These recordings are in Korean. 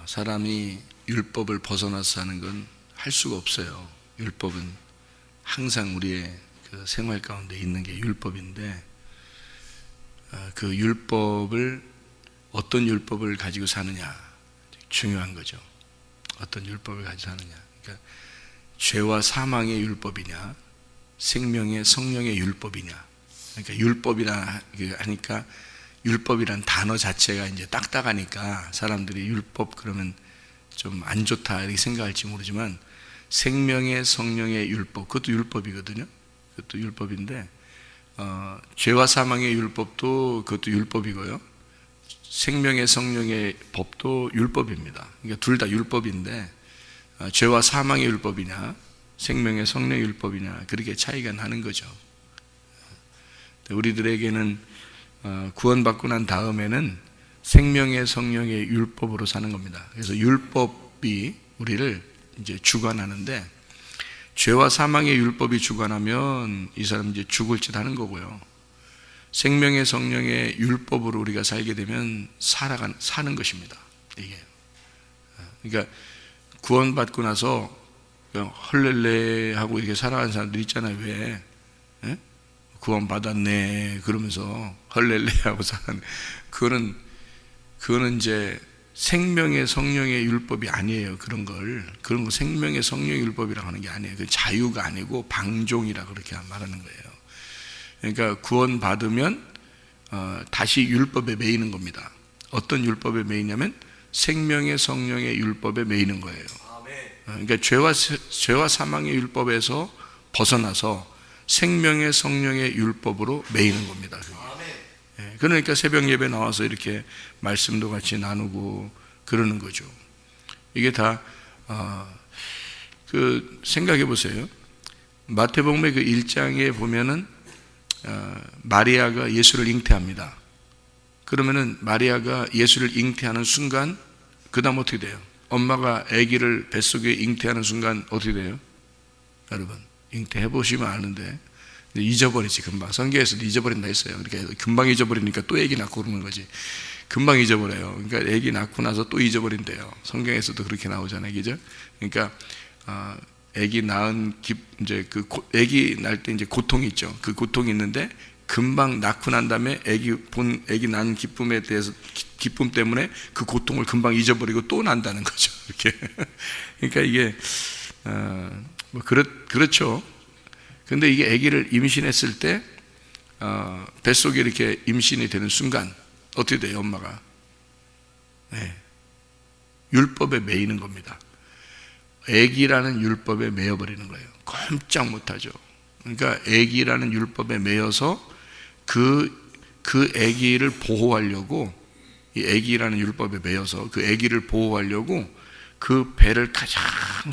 사람이 율법을 벗어나서 사는 건 할 수가 없어요. 율법은 항상 우리의 그 생활 가운데 있는 게 율법인데, 그 율법을 어떤 율법을 가지고 사느냐 중요한 거죠. 어떤 율법을 가지고 사느냐. 그러니까 죄와 사망의 율법이냐, 생명의 성령의 율법이냐. 그러니까 율법이라 하니까 율법이란 단어 자체가 이제 딱딱하니까 사람들이 율법 그러면 좀 안 좋다 이렇게 생각할지 모르지만, 생명의 성령의 율법, 그것도 율법이거든요. 그것도 율법인데, 죄와 사망의 율법도 그것도 율법이고요, 생명의 성령의 법도 율법입니다. 그러니까 둘 다 율법인데, 죄와 사망의 율법이냐 생명의 성령의 율법이냐 그렇게 차이가 나는 거죠. 우리들에게는 구원받고 난 다음에는 생명의 성령의 율법으로 사는 겁니다. 그래서 율법이 우리를 이제 주관하는데, 죄와 사망의 율법이 주관하면 이 사람 이제 죽을 짓 하는 거고요, 생명의 성령의 율법으로 우리가 살게 되면 사는 것입니다. 이게 그러니까 구원받고 나서 그냥 헐렐레 하고 이렇게 살아가는 사람들 있잖아요. 왜? 예? 구원받았네 그러면서 헐렐레 하고 사는, 그거는 이제 생명의 성령의 율법이 아니에요. 그런 거 생명의 성령의 율법이라고 하는 게 아니에요. 그 자유가 아니고 방종이라 그렇게 말하는 거예요. 그러니까 구원받으면 다시 율법에 매이는 겁니다. 어떤 율법에 매이냐면 생명의 성령의 율법에 매이는 거예요. 그러니까 죄와 사망의 율법에서 벗어나서 생명의 성령의 율법으로 매이는 겁니다. 그러니까 새벽 예배 나와서 이렇게 말씀도 같이 나누고 그러는 거죠. 이게 다 생각해 보세요. 마태복음의 그 1장에 보면은 마리아가 예수를 잉태합니다. 그러면은 마리아가 예수를 잉태하는 순간 그 다음 어떻게 돼요? 엄마가 아기를 뱃속에 잉태하는 순간 어떻게 돼요? 여러분 잉태해 보시면 아는데 잊어버리지. 금방 성경에서도 잊어버린다 했어요. 그러니까 금방 잊어버리니까 또 아기 낳고 그러는 거지. 금방 잊어버려요. 그러니까 아기 낳고 나서 또 잊어버린대요. 성경에서도 그렇게 나오잖아요, 그죠? 그러니까 아기 낳은 이제 아기 낳을 때 이제 고통이 있죠. 그 고통이 있는데 금방 낳고 난 다음에 아기 낳은 기쁨에 대해서 기쁨 때문에 그 고통을 금방 잊어버리고 또 난다는 거죠. 이렇게. 그러니까 이게 그렇죠. 근데 이게 아기를 임신했을 때 뱃속에 이렇게 임신이 되는 순간 어떻게 돼요? 엄마가 율법에 매이는 겁니다. 아기라는 율법에 매여버리는 거예요. 꼼짝 못하죠. 그러니까 아기라는 율법에 매여서 그 아기를 보호하려고, 이 아기라는 율법에 매여서 그 아기를 보호하려고 그 배를 가장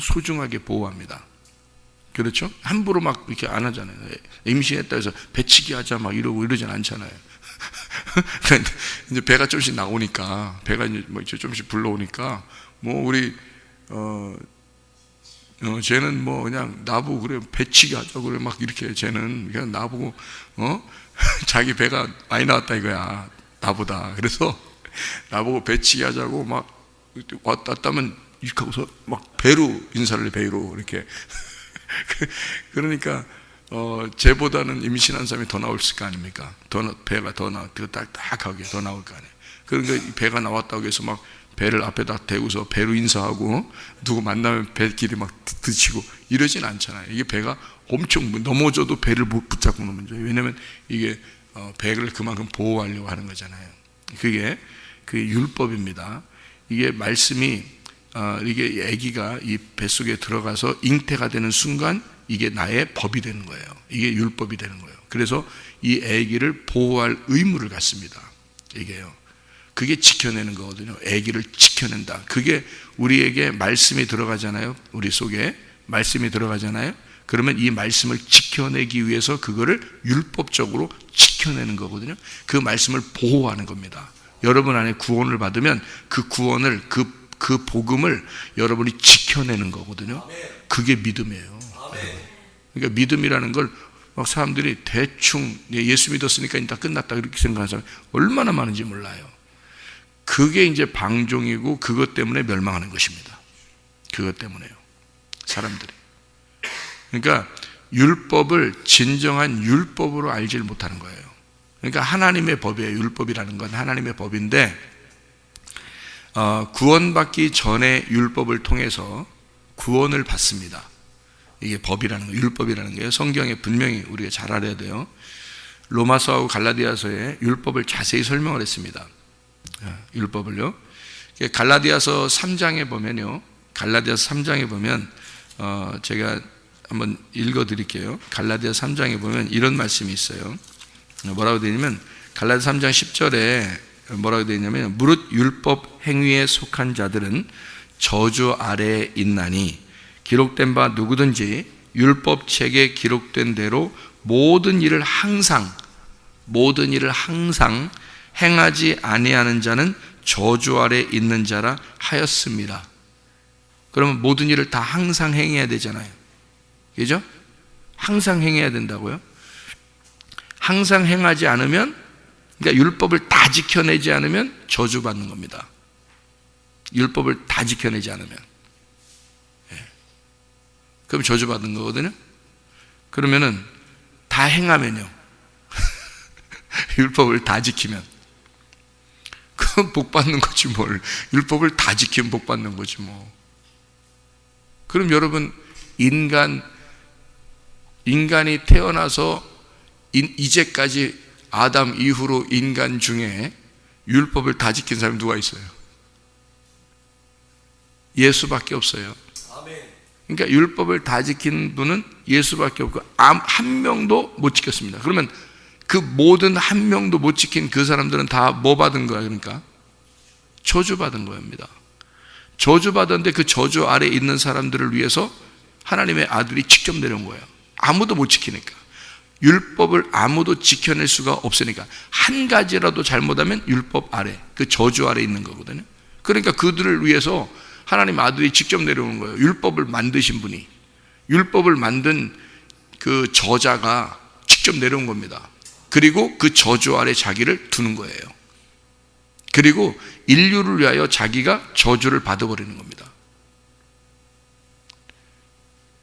소중하게 보호합니다. 그렇죠? 함부로 막 이렇게 안 하잖아요. 임신했다 해서 배치기 하자 막 이러진 않잖아요. 이제 배가 조금씩 나오니까, 배가 이제 뭐 조금씩 불러오니까, 뭐 우리 쟤는 뭐 그냥 나보고 그래 배치기 하자 그래 막 이렇게, 쟤는 그냥 나보고 자기 배가 많이 나왔다 이거야, 나보다. 그래서 나보고 배치기 하자고 막 왔다면 이렇게 하고서 막 배로 인사를 해, 배로 이렇게. 그러니까 쟤보다는 임신한 사람이 더 나올 거 아닙니까? 배가 더 딱딱하게 더 나올 거 아니에요. 그러니까 배가 나왔다고 해서 막 배를 앞에다 대고서 배로 인사하고 누구 만나면 배끼리 막 드치고 이러진 않잖아요. 이게 배가 엄청 넘어져도 배를 못 붙잡고 놓는 거죠. 왜냐하면 이게 배를 그만큼 보호하려고 하는 거잖아요. 그게 그 율법입니다. 이게 말씀이 이게 아기가 이 뱃속에 들어가서 잉태가 되는 순간 이게 나의 법이 되는 거예요. 이게 율법이 되는 거예요. 그래서 이 아기를 보호할 의무를 갖습니다. 이게요. 그게 지켜내는 거거든요. 아기를 지켜낸다. 그게 우리에게 말씀이 들어가잖아요. 우리 속에 말씀이 들어가잖아요. 그러면 이 말씀을 지켜내기 위해서 그거를 율법적으로 지켜내는 거거든요. 그 말씀을 보호하는 겁니다. 여러분 안에 구원을 받으면 그 구원을 그 복음을 여러분이 지켜내는 거거든요. 그게 믿음이에요. 그러니까 믿음이라는 걸 막 사람들이 대충 예수 믿었으니까 다 끝났다 이렇게 생각하는 사람이 얼마나 많은지 몰라요. 그게 이제 방종이고 그것 때문에 멸망하는 것입니다. 그것 때문에요. 사람들이. 그러니까 율법을 진정한 율법으로 알지를 못하는 거예요. 그러니까 하나님의 법이에요. 율법이라는 건 하나님의 법인데 구원받기 전에 율법을 통해서 구원을 받습니다. 이게 법이라는 거, 율법이라는 거예요. 성경에 분명히 우리가 잘 알아야 돼요. 로마서하고 갈라디아서에 율법을 자세히 설명을 했습니다. 율법을요. 갈라디아서 3장에 보면요. 갈라디아서 3장에 보면 제가 한번 읽어 드릴게요. 갈라디아서 3장에 보면 이런 말씀이 있어요. 뭐라고 되어 있냐면 갈라디아서 3장 10절에 뭐라고 되어 있냐면 무릇 율법 행위에 속한 자들은 저주 아래에 있나니 기록된 바 누구든지 율법책에 기록된 대로 모든 일을 항상 행하지 아니하는 자는 저주 아래 있는 자라 하였습니다. 그러면 모든 일을 다 항상 행해야 되잖아요. 그죠? 항상 행해야 된다고요? 항상 행하지 않으면, 그러니까 율법을 다 지켜내지 않으면 저주받는 겁니다. 율법을 다 지켜내지 않으면. 그럼 저주받는 거거든요. 그러면은 다 행하면요. 율법을 다 지키면. 그건 복 받는 거지 뭘. 율법을 다 지키면 복 받는 거지 뭐. 그럼 여러분 인간이 태어나서 이제까지 아담 이후로 인간 중에 율법을 다 지킨 사람이 누가 있어요? 예수밖에 없어요. 그러니까 율법을 다 지킨 분은 예수밖에 없고 한 명도 못 지켰습니다. 그러면 그 모든 한 명도 못 지킨 그 사람들은 다 뭐 받은 거야? 그러니까 저주받은 겁니다. 저주받았는데 그 저주 아래에 있는 사람들을 위해서 하나님의 아들이 직접 내려온 거예요. 아무도 못 지키니까. 율법을 아무도 지켜낼 수가 없으니까 한 가지라도 잘못하면 율법 아래, 그 저주 아래 있는 거거든요. 그러니까 그들을 위해서 하나님 아들이 직접 내려오는 거예요. 율법을 만드신 분이, 율법을 만든 그 저자가 직접 내려온 겁니다. 그리고 그 저주 아래 자기를 두는 거예요. 그리고 인류를 위하여 자기가 저주를 받아버리는 겁니다.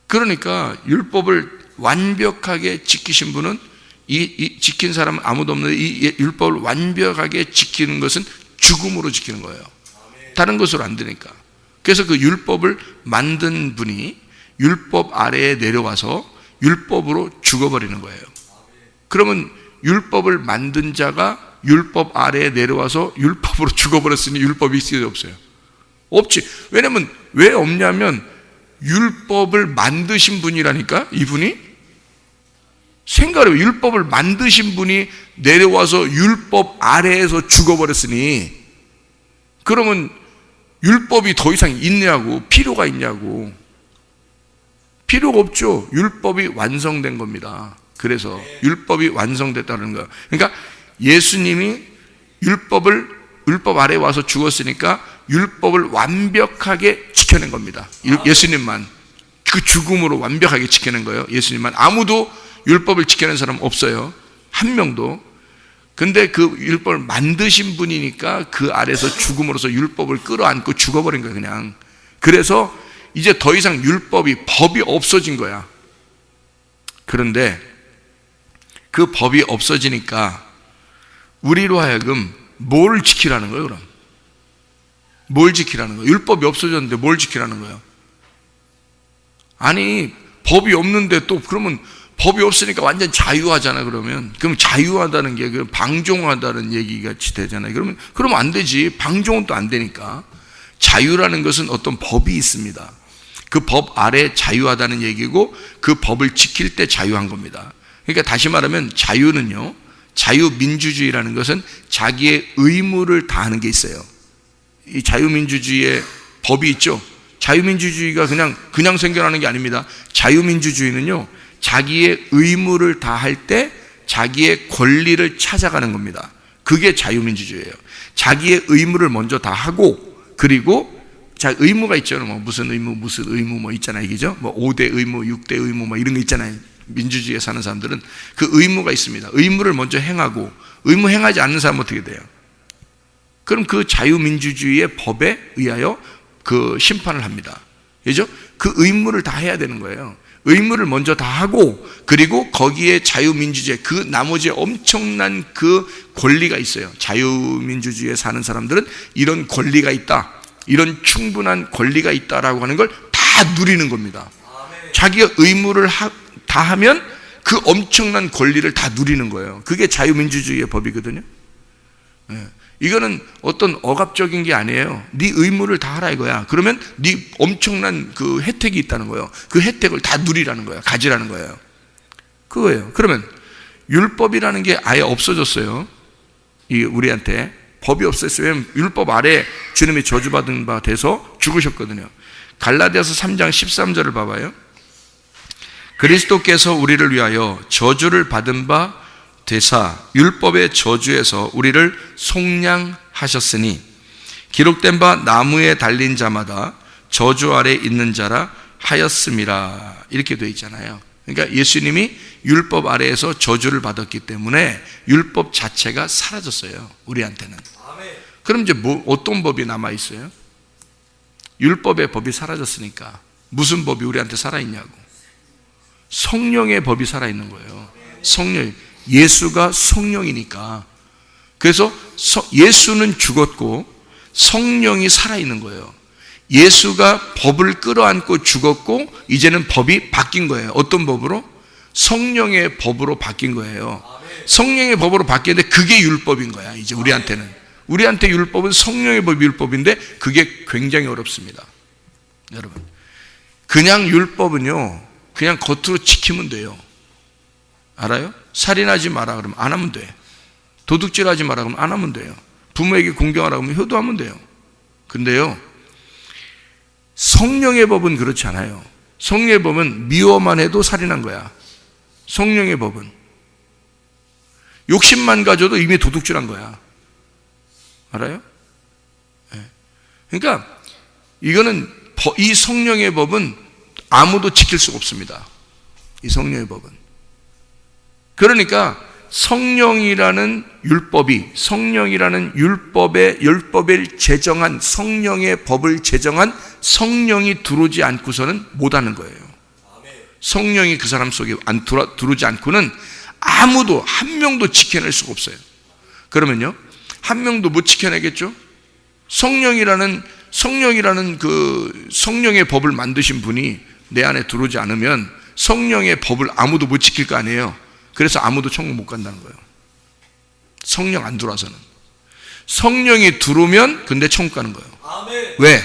그러니까 율법을 완벽하게 지키신 분은 지킨 사람은 아무도 없는데 이 율법을 완벽하게 지키는 것은 죽음으로 지키는 거예요. 다른 것으로 안 되니까. 그래서 그 율법을 만든 분이 율법 아래에 내려와서 율법으로 죽어버리는 거예요. 그러면 율법을 만든 자가 율법 아래에 내려와서 율법으로 죽어버렸으니 율법이 있어요, 없어요? 없지. 왜냐면 왜 없냐면 율법을 만드신 분이라니까. 이분이 생각을 해요. 율법을 만드신 분이 내려와서 율법 아래에서 죽어버렸으니 그러면 율법이 더 이상 있냐고, 필요가 있냐고. 필요가 없죠. 율법이 완성된 겁니다. 그래서 율법이 완성됐다는 거예요. 그러니까 예수님이 율법 아래에 와서 죽었으니까 율법을 완벽하게 지켜낸 겁니다. 예수님만. 그 죽음으로 완벽하게 지켜낸 거예요. 예수님만. 아무도 율법을 지켜낸 사람 없어요. 한 명도. 근데 그 율법을 만드신 분이니까 그 아래에서 죽음으로써 율법을 끌어안고 죽어버린 거예요, 그냥. 그래서 이제 더 이상 법이 없어진 거야. 그런데 그 법이 없어지니까 우리로 하여금 뭘 지키라는 거예요, 그럼? 뭘 지키라는 거예요? 율법이 없어졌는데 뭘 지키라는 거예요? 아니, 법이 없는데 또 그러면 법이 없으니까 완전 자유하잖아, 그러면. 그럼 자유하다는 게 방종하다는 얘기 같이 되잖아요. 그러면 안 되지. 방종은 또 안 되니까. 자유라는 것은 어떤 법이 있습니다. 그 법 아래 자유하다는 얘기고 그 법을 지킬 때 자유한 겁니다. 그러니까 다시 말하면 자유는요, 자유민주주의라는 것은 자기의 의무를 다하는 게 있어요. 이 자유민주주의의 법이 있죠. 자유민주주의가 그냥 생겨나는 게 아닙니다. 자유민주주의는요, 자기의 의무를 다할 때 자기의 권리를 찾아가는 겁니다. 그게 자유민주주의예요. 자기의 의무를 먼저 다 하고, 그리고 자, 의무가 있죠. 무슨 의무 있잖아요. 이게죠. 5대 의무, 6대 의무 이런 거 있잖아요. 민주주의에 사는 사람들은 그 의무가 있습니다. 의무를 먼저 행하고, 의무 행하지 않는 사람은 어떻게 돼요? 그럼 그 자유민주주의의 법에 의하여 그 심판을 합니다. 그죠? 그 의무를 다 해야 되는 거예요. 의무를 먼저 다 하고, 그리고 거기에 자유민주주의, 그 나머지 엄청난 그 권리가 있어요. 자유민주주의에 사는 사람들은 이런 권리가 있다, 이런 충분한 권리가 있다라고 하는 걸 다 누리는 겁니다. 자기가 의무를 다 하면 그 엄청난 권리를 다 누리는 거예요. 그게 자유민주주의의 법이거든요. 이거는 어떤 억압적인 게 아니에요. 네 의무를 다 하라 이거야. 그러면 네 엄청난 그 혜택이 있다는 거예요. 그 혜택을 다 누리라는 거예요. 가지라는 거예요. 그거예요. 그러면 율법이라는 게 아예 없어졌어요. 우리한테 법이 없었어요. 왜냐하면 율법 아래 주님이 저주받은 바 돼서 죽으셨거든요. 갈라디아서 3장 13절을 봐봐요. 그리스도께서 우리를 위하여 저주를 받은 바 되사 율법의 저주에서 우리를 속량하셨으니 기록된 바 나무에 달린 자마다 저주 아래 있는 자라 하였음이라, 이렇게 되어 있잖아요. 그러니까 예수님이 율법 아래에서 저주를 받았기 때문에 율법 자체가 사라졌어요, 우리한테는. 그럼 이제 어떤 법이 남아있어요? 율법의 법이 사라졌으니까 무슨 법이 우리한테 살아있냐고. 성령의 법이 살아있는 거예요. 성령, 예수가 성령이니까. 그래서 예수는 죽었고 성령이 살아있는 거예요. 예수가 법을 끌어안고 죽었고 이제는 법이 바뀐 거예요. 어떤 법으로? 성령의 법으로 바뀐 거예요. 성령의 법으로 바뀌었는데 그게 율법인 거야, 이제 우리한테는. 우리한테 율법은 성령의 법이 율법인데 그게 굉장히 어렵습니다. 여러분, 그냥 율법은요, 그냥 겉으로 지키면 돼요. 알아요? 살인하지 마라 그러면 안 하면 돼. 도둑질하지 마라 그러면 안 하면 돼요. 부모에게 공경하라 그러면 효도하면 돼요. 근데요, 성령의 법은 그렇지 않아요. 성령의 법은 미워만 해도 살인한 거야. 성령의 법은 욕심만 가져도 이미 도둑질한 거야. 알아요? 네. 그러니까 이거는 이 성령의 법은 아무도 지킬 수가 없습니다. 이 성령의 법은. 그러니까 성령이라는 율법을 제정한, 성령의 법을 제정한 성령이 들어오지 않고서는 못하는 거예요. 성령이 그 사람 속에 들어오지 않고는 아무도 한 명도 지켜낼 수가 없어요. 그러면요, 한 명도 못 지켜내겠죠? 성령이라는 그 성령의 법을 만드신 분이 내 안에 들어오지 않으면 성령의 법을 아무도 못 지킬 거 아니에요. 그래서 아무도 천국 못 간다는 거예요. 성령 안 들어와서는. 성령이 들어오면 근데 천국 가는 거예요. 아멘. 왜?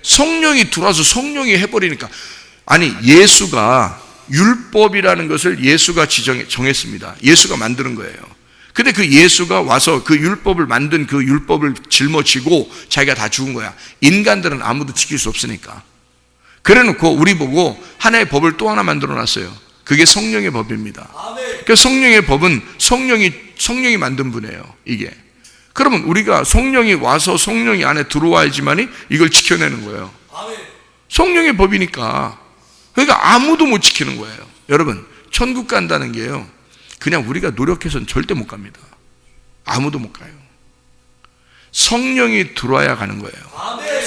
성령이 들어와서 성령이 해버리니까. 아니, 예수가 율법이라는 것을 예수가 정했습니다. 예수가 만드는 거예요. 근데 그 예수가 와서 그 율법을 만든 그 율법을 짊어지고 자기가 다 죽은 거야. 인간들은 아무도 지킬 수 없으니까. 그래놓고 우리 보고 하나의 법을 또 하나 만들어 놨어요. 그게 성령의 법입니다. 그 성령의 법은 성령이 만든 분이에요, 이게. 그러면 우리가 성령이 와서 성령이 안에 들어와야지만이 이걸 지켜내는 거예요. 성령의 법이니까. 그러니까 아무도 못 지키는 거예요. 여러분, 천국 간다는 게요, 그냥 우리가 노력해서는 절대 못 갑니다. 아무도 못 가요. 성령이 들어와야 가는 거예요.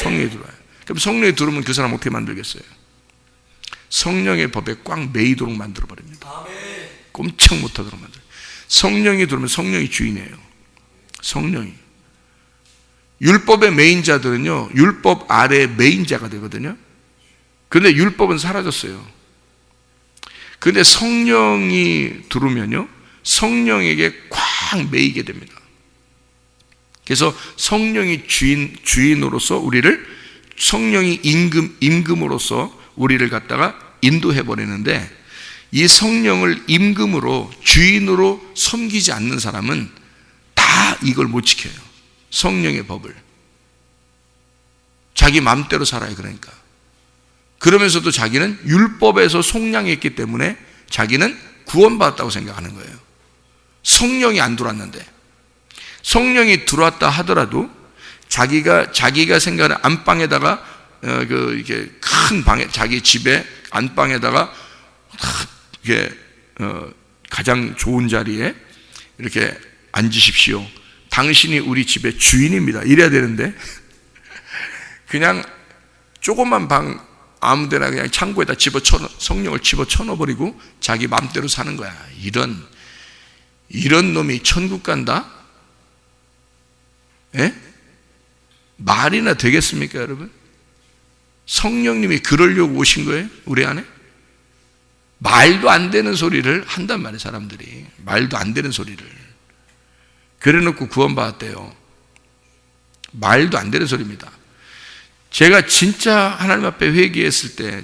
성령이 들어와요. 그럼 성령이 들어오면 그 사람 어떻게 만들겠어요? 성령의 법에 꽉 매이도록 만들어버립니다. 꼼짝 못하도록 만들어요. 성령이 들어오면 성령이 주인이에요. 성령이. 율법의 매인자들은요, 율법 아래 매인자가 되거든요. 근데 율법은 사라졌어요. 근데 성령이 들어오면요, 성령에게 꽉 매이게 됩니다. 그래서 성령이 주인으로서 우리를, 성령이 임금으로서 우리를 갖다가 인도해 버리는데, 이 성령을 임금으로, 주인으로 섬기지 않는 사람은 다 이걸 못 지켜요. 성령의 법을. 자기 마음대로 살아요. 그러니까. 그러면서도 자기는 율법에서 속량했기 때문에 자기는 구원받았다고 생각하는 거예요. 성령이 안 들어왔는데. 성령이 들어왔다 하더라도 자기가 생각하는 안방에다가 이렇게 큰 방에, 자기 집에 안방에다가 이렇게 가장 좋은 자리에 이렇게 앉으십시오, 당신이 우리 집의 주인입니다. 이래야 되는데 그냥 조그만 방 아무데나 그냥 창고에다 성령을 집어쳐넣어버리고 자기 마음대로 사는 거야. 이런 놈이 천국 간다? 예? 말이나 되겠습니까, 여러분? 성령님이 그러려고 오신 거예요? 우리 안에? 말도 안 되는 소리를 한단 말이에요, 사람들이. 말도 안 되는 소리를. 그래 놓고 구원받았대요. 말도 안 되는 소리입니다. 제가 진짜 하나님 앞에 회개했을 때,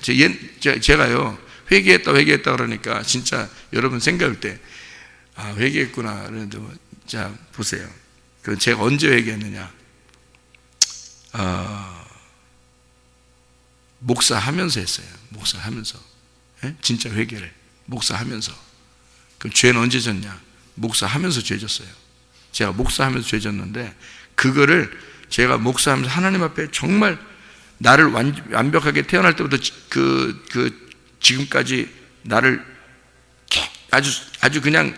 제가요, 회개했다 그러니까 진짜 여러분 생각할 때, 아, 회개했구나. 그런데 자, 보세요. 그 제가 언제 회개했느냐? 목사하면서 했어요. 목사하면서. 예? 진짜 회개를. 목사하면서. 그럼 죄는 언제 졌냐? 목사하면서 죄 졌어요. 제가 목사하면서 죄 졌는데, 그거를 제가 목사하면서 하나님 앞에 정말 나를 완벽하게 태어날 때부터 지금까지 나를 아주 그냥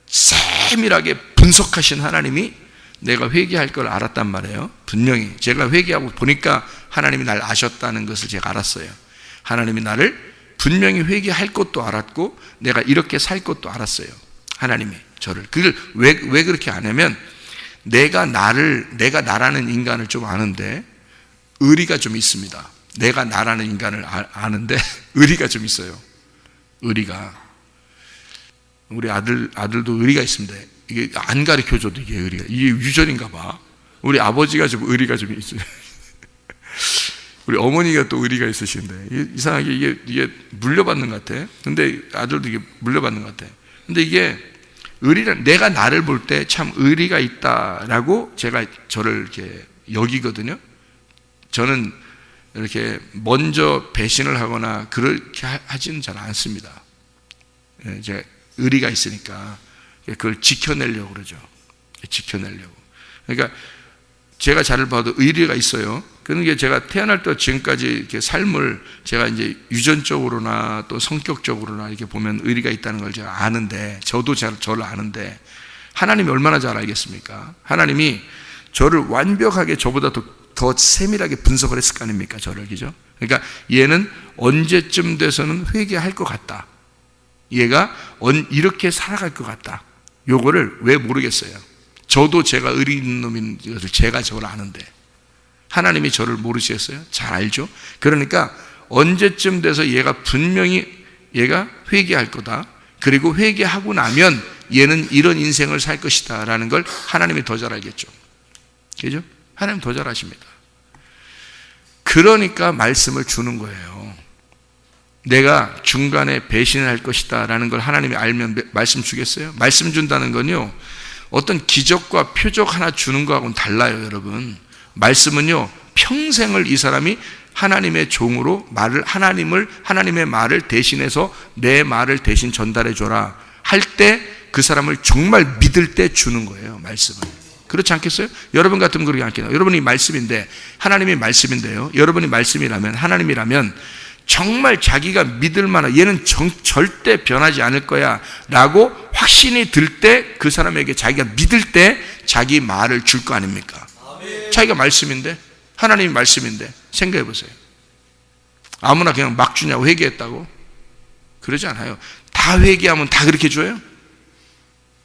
세밀하게 분석하신 하나님이 내가 회개할 걸 알았단 말이에요. 분명히 제가 회개하고 보니까 하나님이 날 아셨다는 것을 제가 알았어요. 하나님이 나를 분명히 회개할 것도 알았고 내가 이렇게 살 것도 알았어요. 하나님이 저를. 그걸 왜 그렇게 아냐면 내가 나라는 인간을 좀 아는데 의리가 좀 있습니다. 내가 나라는 인간을 아는데 의리가 좀 있어요. 의리가. 우리 아들도 의리가 있습니다. 이게 안 가르쳐줘도 이게 의리가. 이게 유전인가 봐. 우리 아버지가 좀 의리가 좀 있어요. 우리 어머니가 또 의리가 있으신데 이상하게 이게 물려받는 것 같아. 근데 아들도 이게 물려받는 것 같아. 근데 이게 의리는 내가 나를 볼 때 참 의리가 있다라고 제가 저를 이렇게 여기거든요. 저는 이렇게 먼저 배신을 하거나 그렇게 하지는 잘 않습니다. 제가 의리가 있으니까 그걸 지켜내려고 그러죠. 지켜내려고. 그러니까 제가 잘 봐도 의리가 있어요. 그러니까 제가 태어날 때 지금까지 이렇게 삶을 제가 이제 유전적으로나 또 성격적으로나 이렇게 보면 의리가 있다는 걸 제가 아는데, 저도 저를 아는데 하나님이 얼마나 잘 알겠습니까? 하나님이 저를 완벽하게 저보다 더 세밀하게 분석을 했을 거 아닙니까? 저를, 그죠? 그러니까 얘는 언제쯤 돼서는 회개할 것 같다. 얘가 이렇게 살아갈 것 같다. 요거를 왜 모르겠어요. 저도 제가 의리 있는 놈인 것을 제가 저를 아는데 하나님이 저를 모르시겠어요? 잘 알죠? 그러니까 언제쯤 돼서 얘가 분명히 얘가 회개할 거다. 그리고 회개하고 나면 얘는 이런 인생을 살 것이다 라는 걸 하나님이 더 잘 알겠죠. 그죠? 하나님 더 잘 아십니다. 그러니까 말씀을 주는 거예요. 내가 중간에 배신을 할 것이다 라는 걸 하나님이 알면 말씀 주겠어요? 말씀 준다는 건요, 어떤 기적과 표적 하나 주는 거하고는 달라요, 여러분. 말씀은요, 평생을 이 사람이 하나님의 종으로 하나님의 말을 대신해서 내 말을 대신 전달해 줘라 할 때 그 사람을 정말 믿을 때 주는 거예요, 말씀을. 그렇지 않겠어요? 여러분 같으면 그렇게 않겠나요? 여러분이 말씀인데, 하나님이 말씀인데요, 여러분이 말씀이라면, 하나님이라면 정말 자기가 믿을 만한, 얘는 절대 변하지 않을 거야 라고 확신이 들 때 그 사람에게 자기가 믿을 때 자기 말을 줄 거 아닙니까? 아멘. 자기가 말씀인데, 하나님이 말씀인데 생각해 보세요. 아무나 그냥 막 주냐고, 회개했다고? 그러지 않아요. 다 회개하면 다 그렇게 줘요?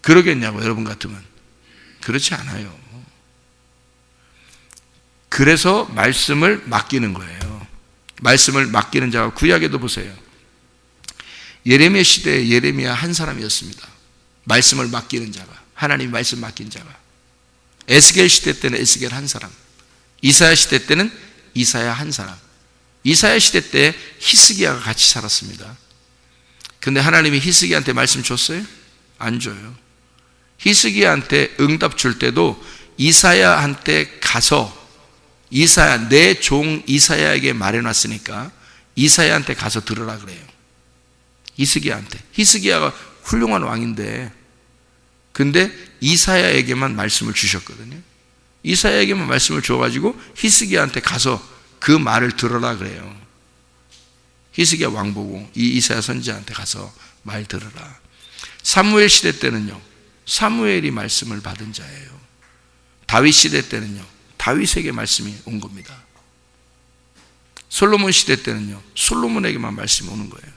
그러겠냐고, 여러분 같으면. 그렇지 않아요. 그래서 말씀을 맡기는 거예요. 말씀을 맡기는 자가, 구약에도 보세요. 예레미야 시대에 예레미야 한 사람이었습니다. 말씀을 맡기는 자가, 하나님 말씀 맡긴 자가. 에스겔 시대 때는 에스겔 한 사람, 이사야 시대 때는 이사야 한 사람. 이사야 시대 때 히스기야가 같이 살았습니다. 근데 하나님이 히스기야한테 말씀 줬어요? 안 줘요. 히스기야한테 응답 줄 때도 이사야한테 가서, 이사야, 내 종 이사야에게 말해놨으니까 이사야한테 가서 들으라 그래요. 히스기야한테. 히스기야가 훌륭한 왕인데, 근데 이사야에게만 말씀을 주셨거든요. 이사야에게만 말씀을 줘가지고 히스기야한테 가서 그 말을 들으라 그래요. 히스기야 왕 보고 이 이사야 선지자한테 가서 말 들으라. 사무엘 시대 때는요, 사무엘이 말씀을 받은 자예요. 다윗 시대 때는요, 다윗에게 말씀이 온 겁니다. 솔로몬 시대 때는요, 솔로몬에게만 말씀이 오는 거예요.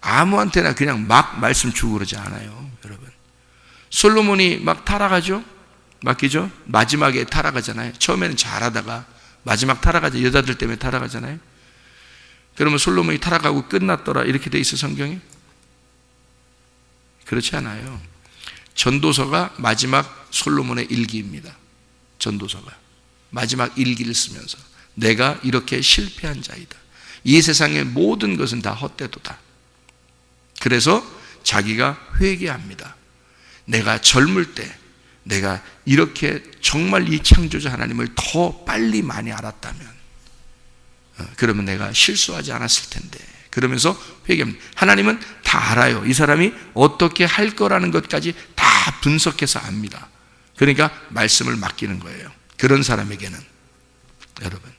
아무한테나 그냥 막 말씀 주고 그러지 않아요, 여러분. 솔로몬이 막 타락하죠? 맡기죠? 마지막에 타락하잖아요. 처음에는 잘하다가 마지막 타락하죠. 여자들 때문에 타락하잖아요. 그러면 솔로몬이 타락하고 끝났더라 이렇게 돼 있어, 성경에? 그렇지 않아요. 전도서가 마지막 솔로몬의 일기입니다. 전도서가 마지막 일기를 쓰면서 내가 이렇게 실패한 자이다. 이 세상의 모든 것은 다 헛되도다. 그래서 자기가 회개합니다. 내가 젊을 때 내가 이렇게 정말 이 창조자 하나님을 더 빨리 많이 알았다면 그러면 내가 실수하지 않았을 텐데, 그러면서 회개합니다. 하나님은 다 알아요. 이 사람이 어떻게 할 거라는 것까지 다 분석해서 압니다. 그러니까 말씀을 맡기는 거예요. 그런 사람에게는. 여러분,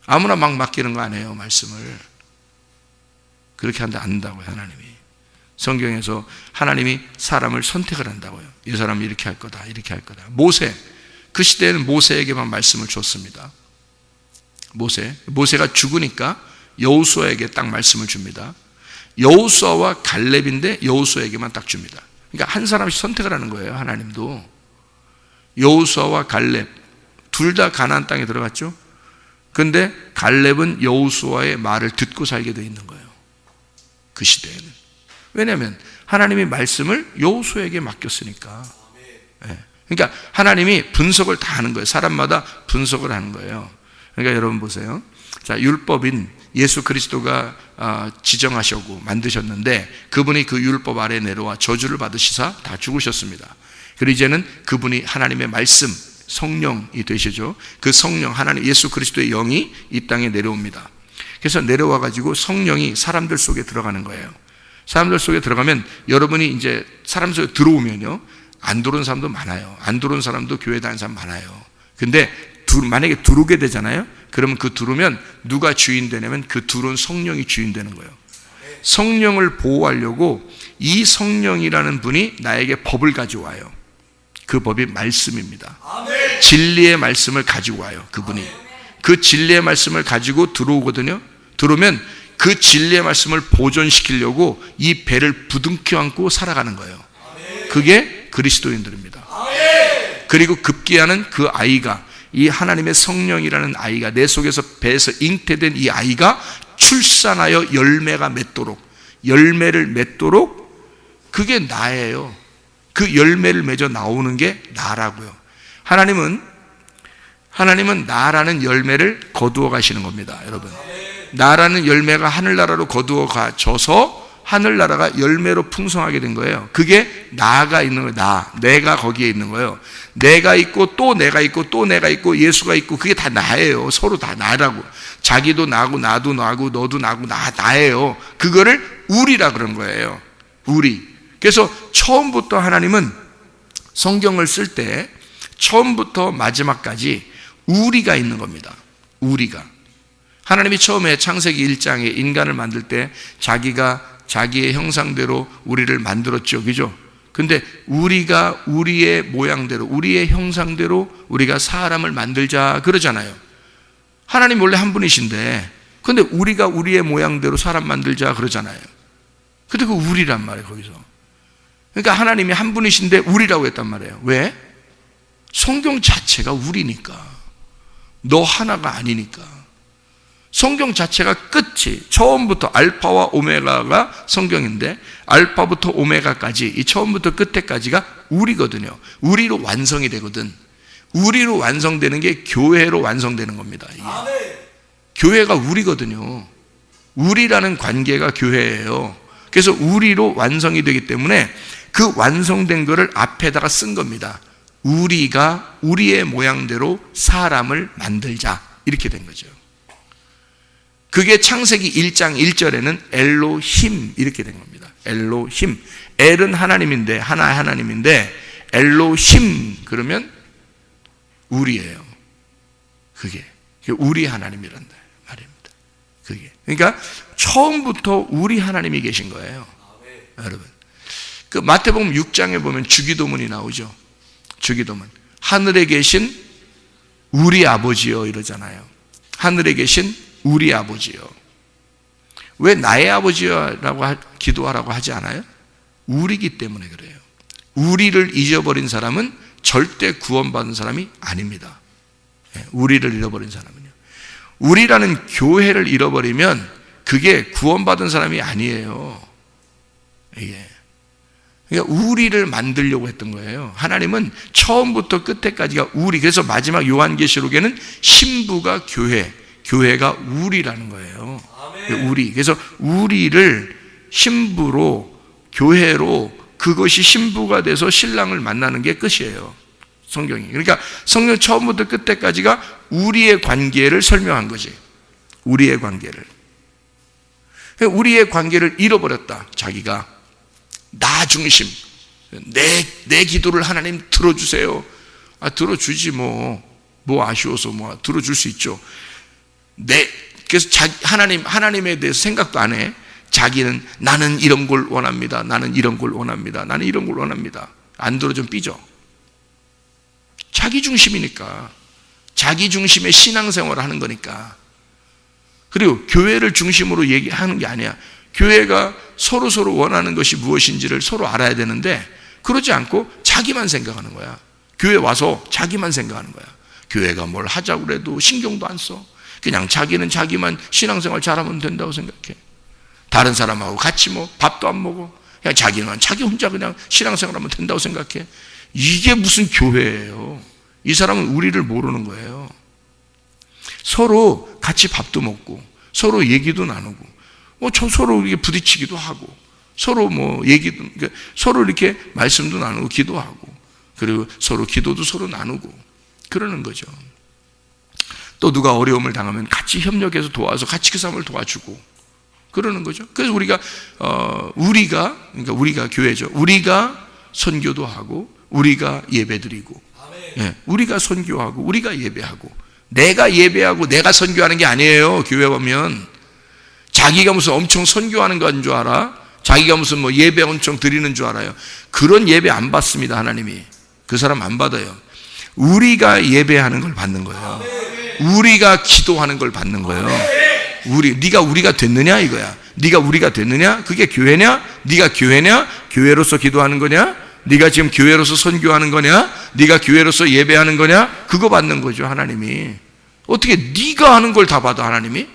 아무나 막 맡기는 거 아니에요. 말씀을 그렇게 한다 안 한다고요. 하나님이 성경에서 하나님이 사람을 선택을 한다고요. 이 사람이 이렇게 할 거다, 이렇게 할 거다. 모세, 그 시대에는 모세에게만 말씀을 줬습니다. 모세가 죽으니까 여호수아에게 딱 말씀을 줍니다. 여호수아와 갈렙인데 여호수아에게만 딱 줍니다. 그러니까 한 사람씩 선택을 하는 거예요. 하나님도. 여호수아와 갈렙 둘 다 가나안 땅에 들어갔죠. 그런데 갈렙은 여호수아의 말을 듣고 살게 돼 있는 거예요. 그 시대에는. 왜냐하면 하나님이 말씀을 여호수아에게 맡겼으니까. 그러니까 하나님이 분석을 다 하는 거예요. 사람마다 분석을 하는 거예요. 그러니까 여러분 보세요. 자, 율법인 예수 그리스도가 지정하시고 만드셨는데 그분이 그 율법 아래 내려와 저주를 받으시사 다 죽으셨습니다. 그리고 이제는 그분이 하나님의 말씀, 성령이 되시죠. 그 성령, 하나님 예수 그리스도의 영이 이 땅에 내려옵니다. 그래서 내려와 가지고 성령이 사람들 속에 들어가는 거예요. 사람들 속에 들어가면 여러분이 이제 사람 속에 들어오면요, 안 들어온 사람도 많아요. 안 들어온 사람도 교회 다니는 사람 많아요. 근데 만약에 들어오게 되잖아요. 그러면 그 들어오면 누가 주인 되냐면 그 들어온 성령이 주인 되는 거예요. 성령을 보호하려고 이 성령이라는 분이 나에게 법을 가져와요. 그 법이 말씀입니다. 진리의 말씀을 가지고 와요. 그분이. 그 진리의 말씀을 가지고 들어오거든요. 들어오면 그 진리의 말씀을 보존시키려고 이 배를 부둥켜 안고 살아가는 거예요. 그게 그리스도인들입니다. 그리고 급기야는 그 아이가, 이 하나님의 성령이라는 아이가 내 속에서 배에서 잉태된 이 아이가 출산하여 열매를 맺도록 그게 나예요. 그 열매를 맺어 나오는 게 나라고요. 하나님은 나라는 열매를 거두어 가시는 겁니다. 여러분, 나라는 열매가 하늘나라로 거두어 가져서 하늘나라가 열매로 풍성하게 된 거예요. 그게 나가 있는 거예요. 내가 거기에 있는 거예요. 내가 있고 또 내가 있고 또 내가 있고 예수가 있고 그게 다 나예요. 서로 다 나라고. 자기도 나고 나도 나고 너도 나고 나예요. 그거를 우리라 그런 거예요. 우리. 그래서 처음부터 하나님은 성경을 쓸 때 처음부터 마지막까지 우리가 있는 겁니다. 우리가. 하나님이 처음에 창세기 1장에 인간을 만들 때 자기의 형상대로 우리를 만들었죠. 그죠? 근데 우리가 우리의 모양대로, 우리의 형상대로 우리가 사람을 만들자 그러잖아요. 하나님 원래 한 분이신데, 근데 우리가 우리의 모양대로 사람 만들자 그러잖아요. 근데 그 우리란 말이에요, 거기서. 그러니까 하나님이 한 분이신데 우리라고 했단 말이에요. 왜? 성경 자체가 우리니까. 너 하나가 아니니까. 성경 자체가 끝이, 처음부터 알파와 오메가가 성경인데 알파부터 오메가까지 이 처음부터 끝에까지가 우리거든요. 우리로 완성이 되거든. 우리로 완성되는 게 교회로 완성되는 겁니다. 이게. 교회가 우리거든요. 우리라는 관계가 교회예요. 그래서 우리로 완성이 되기 때문에 그 완성된 거를 앞에다가 쓴 겁니다. 우리가 우리의 모양대로 사람을 만들자, 이렇게 된 거죠. 그게 창세기 1장 1절에는 엘로힘 이렇게 된 겁니다. 엘로힘. 엘은 하나님인데, 하나님인데 엘로힘 그러면 우리예요. 그게 우리 하나님이란 말입니다. 그게. 그러니까 처음부터 우리 하나님이 계신 거예요. 여러분. 그 마태복음 6장에 보면 주기도문이 나오죠. 주기도문. 하늘에 계신 우리 아버지요 이러잖아요. 하늘에 계신 우리 아버지요. 왜 나의 아버지라고 기도하라고 하지 않아요? 우리이기 때문에 그래요. 우리를 잊어버린 사람은 절대 구원받은 사람이 아닙니다. 우리를 잃어버린 사람은요. 우리라는 교회를 잃어버리면 그게 구원받은 사람이 아니에요. 이게. 그러니까 우리를 만들려고 했던 거예요. 하나님은 처음부터 끝에까지가 우리. 그래서 마지막 요한계시록에는 신부가 교회, 교회가 우리라는 거예요. 우리. 그래서 우리를 신부로, 교회로, 그것이 신부가 돼서 신랑을 만나는 게 끝이에요. 성경이. 그러니까 성경 처음부터 끝에까지가 우리의 관계를 설명한 거지. 우리의 관계를. 우리의 관계를 잃어버렸다. 자기가 나 중심. 내 기도를 하나님 들어주세요. 들어주지 뭐 아쉬워서 들어줄 수 있죠. 그래서 하나님에 대해서 생각도 안 해. 자기는 나는 이런 걸 원합니다. 나는 이런 걸 원합니다. 나는 이런 걸 원합니다. 안 들어주면 삐져. 자기 중심이니까. 자기 중심의 신앙생활을 하는 거니까. 그리고 교회를 중심으로 얘기하는 게 아니야. 교회가 서로 원하는 것이 무엇인지를 서로 알아야 되는데 그러지 않고 자기만 생각하는 거야. 교회 와서 자기만 생각하는 거야. 교회가 뭘 하자고 그래도 신경도 안 써. 그냥 자기는 자기만 신앙생활 잘하면 된다고 생각해. 다른 사람하고 같이 밥도 안 먹어. 그냥 자기는 자기 혼자 그냥 신앙생활하면 된다고 생각해. 이게 무슨 교회예요? 이 사람은 우리를 모르는 거예요. 서로 같이 밥도 먹고 서로 얘기도 나누고 서로 이렇게 부딪히기도 하고 서로 서로 이렇게 말씀도 나누고 기도하고 그리고 서로 기도도 서로 나누고 그러는 거죠. 또 누가 어려움을 당하면 같이 협력해서 도와서 같이 그 사람을 도와주고 그러는 거죠. 그래서 우리가 교회죠. 우리가 선교도 하고 우리가 예배드리고 우리가 선교하고 우리가 예배하고 내가 예배하고 내가 선교하는 게 아니에요. 교회 보면 자기가 무슨 엄청 선교하는 건 줄 알아? 자기가 무슨 예배 엄청 드리는 줄 알아요? 그런 예배 안 받습니다. 하나님이. 그 사람 안 받아요. 우리가 예배하는 걸 받는 거예요. 우리가 기도하는 걸 받는 거예요. 네가 우리가 됐느냐 이거야. 네가 우리가 됐느냐? 그게 교회냐? 네가 교회냐? 교회로서 기도하는 거냐? 네가 지금 교회로서 선교하는 거냐? 네가 교회로서 예배하는 거냐? 그거 받는 거죠. 하나님이. 어떻게 네가 하는 걸 다 받아 하나님이?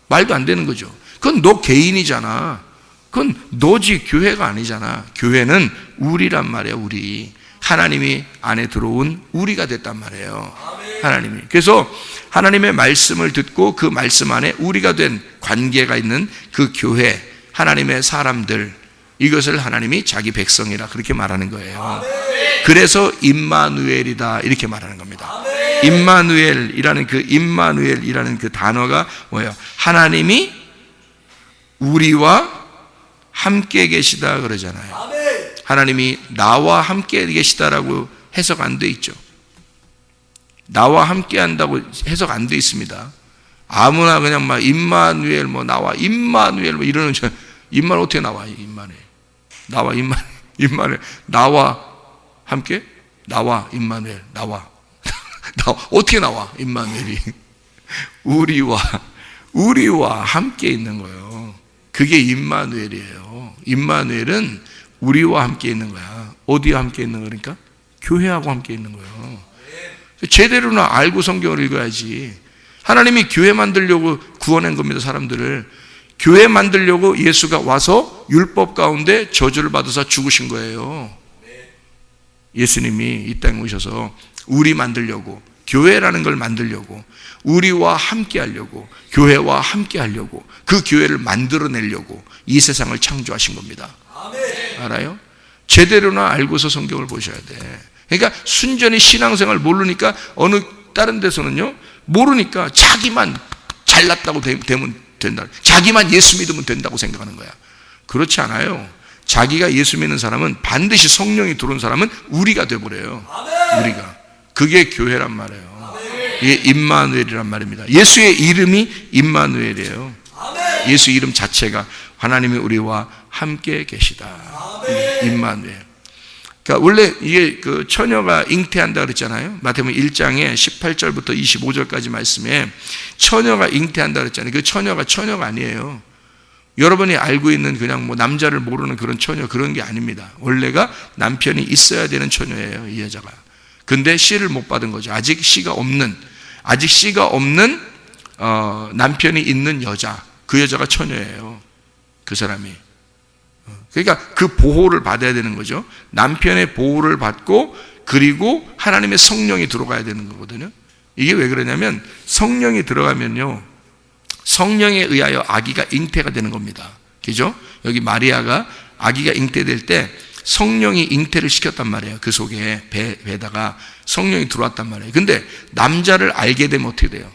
말도 안 되는 거죠. 그건 너 개인이잖아. 그건 너지 교회가 아니잖아. 교회는 우리란 말이에요. 우리. 하나님이 안에 들어온 우리가 됐단 말이에요. 하나님이. 그래서 하나님의 말씀을 듣고 그 말씀 안에 우리가 된 관계가 있는 그 교회, 하나님의 사람들, 이것을 하나님이 자기 백성이라 그렇게 말하는 거예요. 그래서 임마누엘이다 이렇게 말하는 겁니다. 임마누엘이라는 그 단어가 뭐예요? 하나님이 우리와 함께 계시다 그러잖아요. 하나님이 나와 함께 계시다라고 해석 안 돼 있죠. 나와 함께 한다고 해석 안 돼 있습니다. 아무나 그냥 임마누엘 나와 임마누엘 이러는 임마누엘 어떻게 나와? 임마누엘 나와 임마누엘 나와 함께 나와 임마누엘 나와 어떻게 나와 임마누엘이? 우리와 함께 있는 거예요. 그게 임마누엘이에요. 임마누엘은 우리와 함께 있는 거야. 어디와 함께 있는 거니까? 교회하고 함께 있는 거예요. 제대로나 알고 성경을 읽어야지. 하나님이 교회 만들려고 구원한 겁니다. 사람들을 교회 만들려고 예수가 와서 율법 가운데 저주를 받아서 죽으신 거예요. 예수님이 이 땅에 오셔서 우리 만들려고, 교회라는 걸 만들려고, 우리와 함께 하려고, 교회와 함께 하려고, 그 교회를 만들어내려고 이 세상을 창조하신 겁니다. 알아요? 제대로나 알고서 성경을 보셔야 돼. 그러니까 순전히 신앙생활 모르니까 어느 다른 데서는요, 모르니까 자기만 잘났다고 되면 된다, 자기만 예수 믿으면 된다고 생각하는 거야. 그렇지 않아요. 자기가 예수 믿는 사람은 반드시 성령이 들어온 사람은 우리가 돼버려요. 우리가. 그게 교회란 말이에요. 이게 임마누엘이란 말입니다. 예수의 이름이 임마누엘이에요. 예수 이름 자체가 하나님이 우리와 함께 계시다. 임마누엘. 그러니까 원래 이게 그 처녀가 잉태한다 그랬잖아요. 마태복음 1장에 18절부터 25절까지 말씀에 처녀가 잉태한다 그랬잖아요. 그 처녀가 아니에요. 여러분이 알고 있는 그냥 뭐 남자를 모르는 그런 처녀, 그런 게 아닙니다. 원래가 남편이 있어야 되는 처녀예요, 이 여자가. 근데 씨를 못 받은 거죠. 아직 씨가 없는 남편이 있는 여자, 그 여자가 처녀예요, 그 사람이. 그러니까 그 보호를 받아야 되는 거죠. 남편의 보호를 받고, 그리고 하나님의 성령이 들어가야 되는 거거든요. 이게 왜 그러냐면 성령이 들어가면요, 성령에 의하여 아기가 잉태가 되는 겁니다. 그죠? 여기 마리아가 아기가 잉태될 때 성령이 잉태를 시켰단 말이에요. 그 속에 배에다가 성령이 들어왔단 말이에요. 근데 남자를 알게 되면 어떻게 돼요?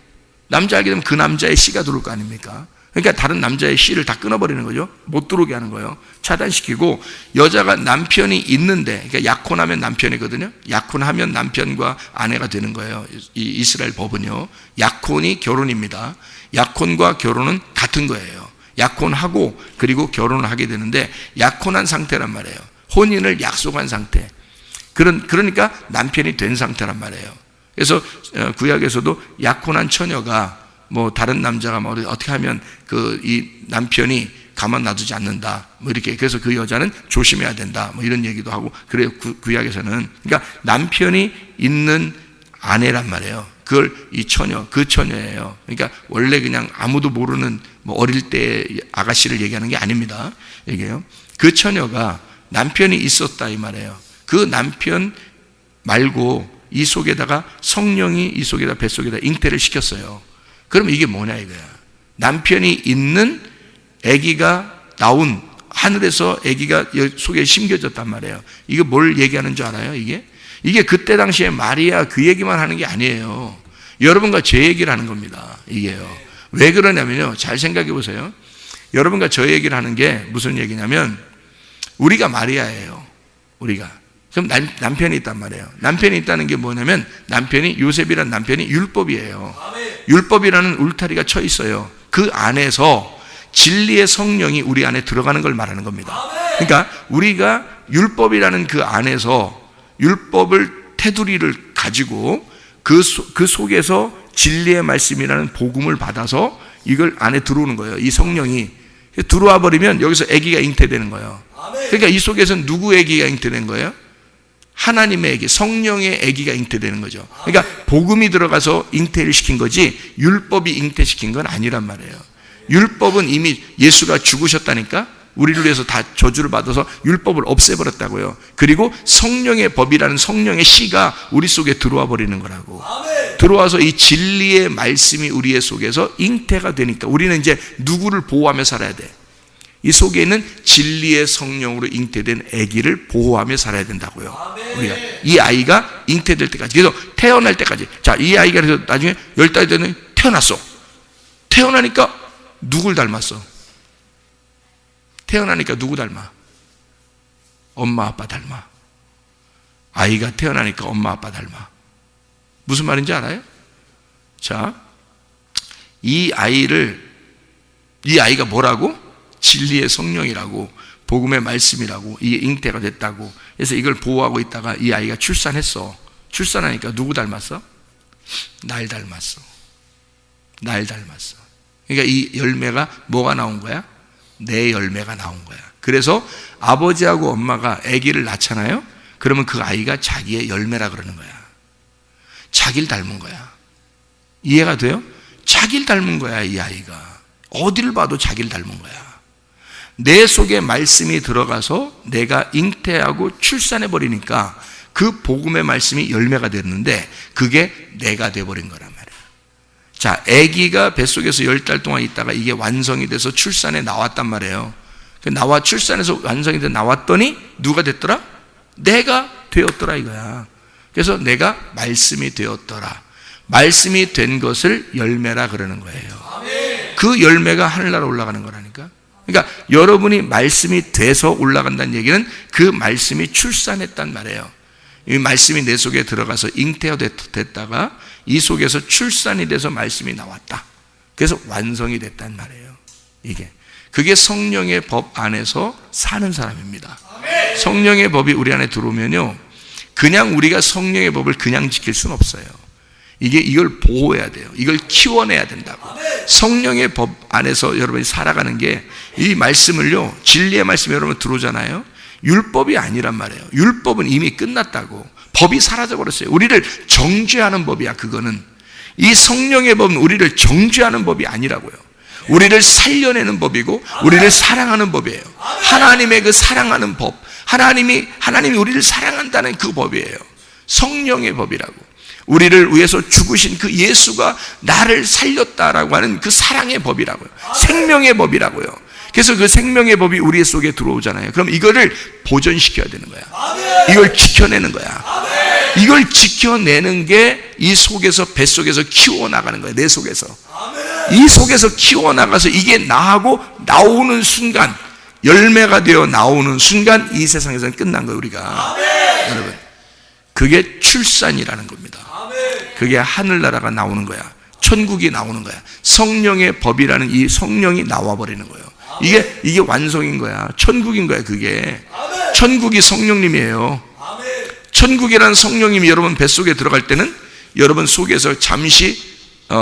남자 알게 되면 그 남자의 씨가 들어올 거 아닙니까? 그러니까 다른 남자의 씨를 다 끊어버리는 거죠. 못 들어오게 하는 거예요. 차단시키고, 여자가 남편이 있는데, 그러니까 약혼하면 남편이거든요. 약혼하면 남편과 아내가 되는 거예요. 이 이스라엘 법은요, 약혼이 결혼입니다. 약혼과 결혼은 같은 거예요. 약혼하고 그리고 결혼을 하게 되는데, 약혼한 상태란 말이에요. 혼인을 약속한 상태. 그러니까 남편이 된 상태란 말이에요. 그래서 구약에서도 약혼한 처녀가 뭐 다른 남자가 뭐 어떻게 하면 이 남편이 가만 놔두지 않는다, 뭐 이렇게. 그래서 그 여자는 조심해야 된다, 뭐 이런 얘기도 하고 그래요, 구약에서는. 그러니까 남편이 있는 아내란 말이에요. 그걸 그 처녀예요. 그러니까 원래 그냥 아무도 모르는 뭐 어릴 때 아가씨를 얘기하는 게 아닙니다. 이게요. 그 처녀가 남편이 있었다 이 말이에요. 그 남편 말고 이 속에다가 성령이 이 속에다 뱃속에다 잉태를 시켰어요. 그럼 이게 뭐냐 이거야. 남편이 있는 아기가 나온, 하늘에서 아기가 속에 심겨졌단 말이에요. 이게 뭘 얘기하는 줄 알아요? 이게 그때 당시에 마리아 그 얘기만 하는 게 아니에요. 여러분과 제 얘기를 하는 겁니다. 이게요. 왜 그러냐면요, 잘 생각해 보세요. 여러분과 저 얘기를 하는 게 무슨 얘기냐면, 우리가 마리아예요. 우리가. 그럼 남편이 있단 말이에요. 남편이 있다는 게 뭐냐면, 요셉이라는 남편이 율법이에요. 율법이라는 울타리가 쳐 있어요. 그 안에서 진리의 성령이 우리 안에 들어가는 걸 말하는 겁니다. 그러니까 우리가 율법이라는 그 안에서 율법을 테두리를 가지고 그 속에서 진리의 말씀이라는 복음을 받아서 이걸 안에 들어오는 거예요. 이 성령이 들어와 버리면 여기서 아기가 잉태되는 거예요. 그러니까 이 속에서는 누구 아기가 잉태된 거예요? 하나님의 아기, 성령의 아기가 잉태되는 거죠. 그러니까 복음이 들어가서 잉태를 시킨 거지 율법이 잉태시킨 건 아니란 말이에요. 율법은 이미 예수가 죽으셨다니까, 우리를 위해서 다 저주를 받아서 율법을 없애버렸다고요. 그리고 성령의 법이라는 성령의 씨가 우리 속에 들어와 버리는 거라고. 들어와서 이 진리의 말씀이 우리의 속에서 잉태가 되니까 우리는 이제 누구를 보호하며 살아야 돼? 이 속에 있는 진리의 성령으로 잉태된 아기를 보호하며 살아야 된다고요. 우리가 이 아이가 잉태될 때까지, 그래서 태어날 때까지. 자, 이 아이가 그래서 나중에 10달 되는 태어났어. 태어나니까 누굴 닮았어? 태어나니까 누구 닮아? 엄마 아빠 닮아. 아이가 태어나니까 엄마 아빠 닮아. 무슨 말인지 알아요? 자, 이 아이가 뭐라고? 진리의 성령이라고, 복음의 말씀이라고, 이게 잉태가 됐다고. 그래서 이걸 보호하고 있다가 이 아이가 출산했어. 출산하니까 누구 닮았어? 날 닮았어. 날 닮았어. 그러니까 이 열매가 뭐가 나온 거야? 내 열매가 나온 거야. 그래서 아버지하고 엄마가 아기를 낳잖아요. 그러면 그 아이가 자기의 열매라 그러는 거야. 자기를 닮은 거야. 이해가 돼요? 자기를 닮은 거야. 이 아이가 어디를 봐도 자기를 닮은 거야. 내 속에 말씀이 들어가서 내가 잉태하고 출산해버리니까 그 복음의 말씀이 열매가 됐는데 그게 내가 돼버린 거란 말이야. 자, 아기가 뱃속에서 10달 동안 있다가 이게 완성이 돼서 출산에 나왔단 말이에요. 출산해서 완성이 돼서 나왔더니 누가 됐더라? 내가 되었더라 이거야. 그래서 내가 말씀이 되었더라. 말씀이 된 것을 열매라 그러는 거예요. 그 열매가 하늘나라 올라가는 거라니까. 그러니까 여러분이 말씀이 돼서 올라간다는 얘기는 그 말씀이 출산했단 말이에요. 이 말씀이 내 속에 들어가서 잉태가 됐다가 이 속에서 출산이 돼서 말씀이 나왔다. 그래서 완성이 됐단 말이에요. 그게 성령의 법 안에서 사는 사람입니다. 성령의 법이 우리 안에 들어오면요, 그냥 우리가 성령의 법을 그냥 지킬 수는 없어요. 이걸 보호해야 돼요. 이걸 키워내야 된다고. 성령의 법 안에서 여러분이 살아가는 게, 이 말씀을요, 진리의 말씀이 여러분 들어오잖아요. 율법이 아니란 말이에요. 율법은 이미 끝났다고. 법이 사라져버렸어요. 우리를 정죄하는 법이야, 그거는. 이 성령의 법은 우리를 정죄하는 법이 아니라고요. 우리를 살려내는 법이고, 우리를 사랑하는 법이에요. 하나님의 그 사랑하는 법, 하나님이 우리를 사랑한다는 그 법이에요. 성령의 법이라고. 우리를 위해서 죽으신 그 예수가 나를 살렸다라고 하는 그 사랑의 법이라고요. 생명의 법이라고요. 그래서 그 생명의 법이 우리 속에 들어오잖아요. 그럼 이거를 보존시켜야 되는 거야. 이걸 지켜내는 거야. 이걸 지켜내는 게 이 속에서, 뱃속에서 키워나가는 거야. 내 속에서. 이 속에서 키워나가서 이게 나하고 나오는 순간, 열매가 되어 나오는 순간 이 세상에서는 끝난 거예요, 우리가. 여러분, 그게 출산이라는 겁니다. 그게 하늘나라가 나오는 거야. 천국이 나오는 거야. 성령의 법이라는 이 성령이 나와버리는 거예요. 이게 완성인 거야. 천국인 거야, 그게. 천국이 성령님이에요. 천국이라는 성령님이 여러분 뱃속에 들어갈 때는 여러분 속에서 잠시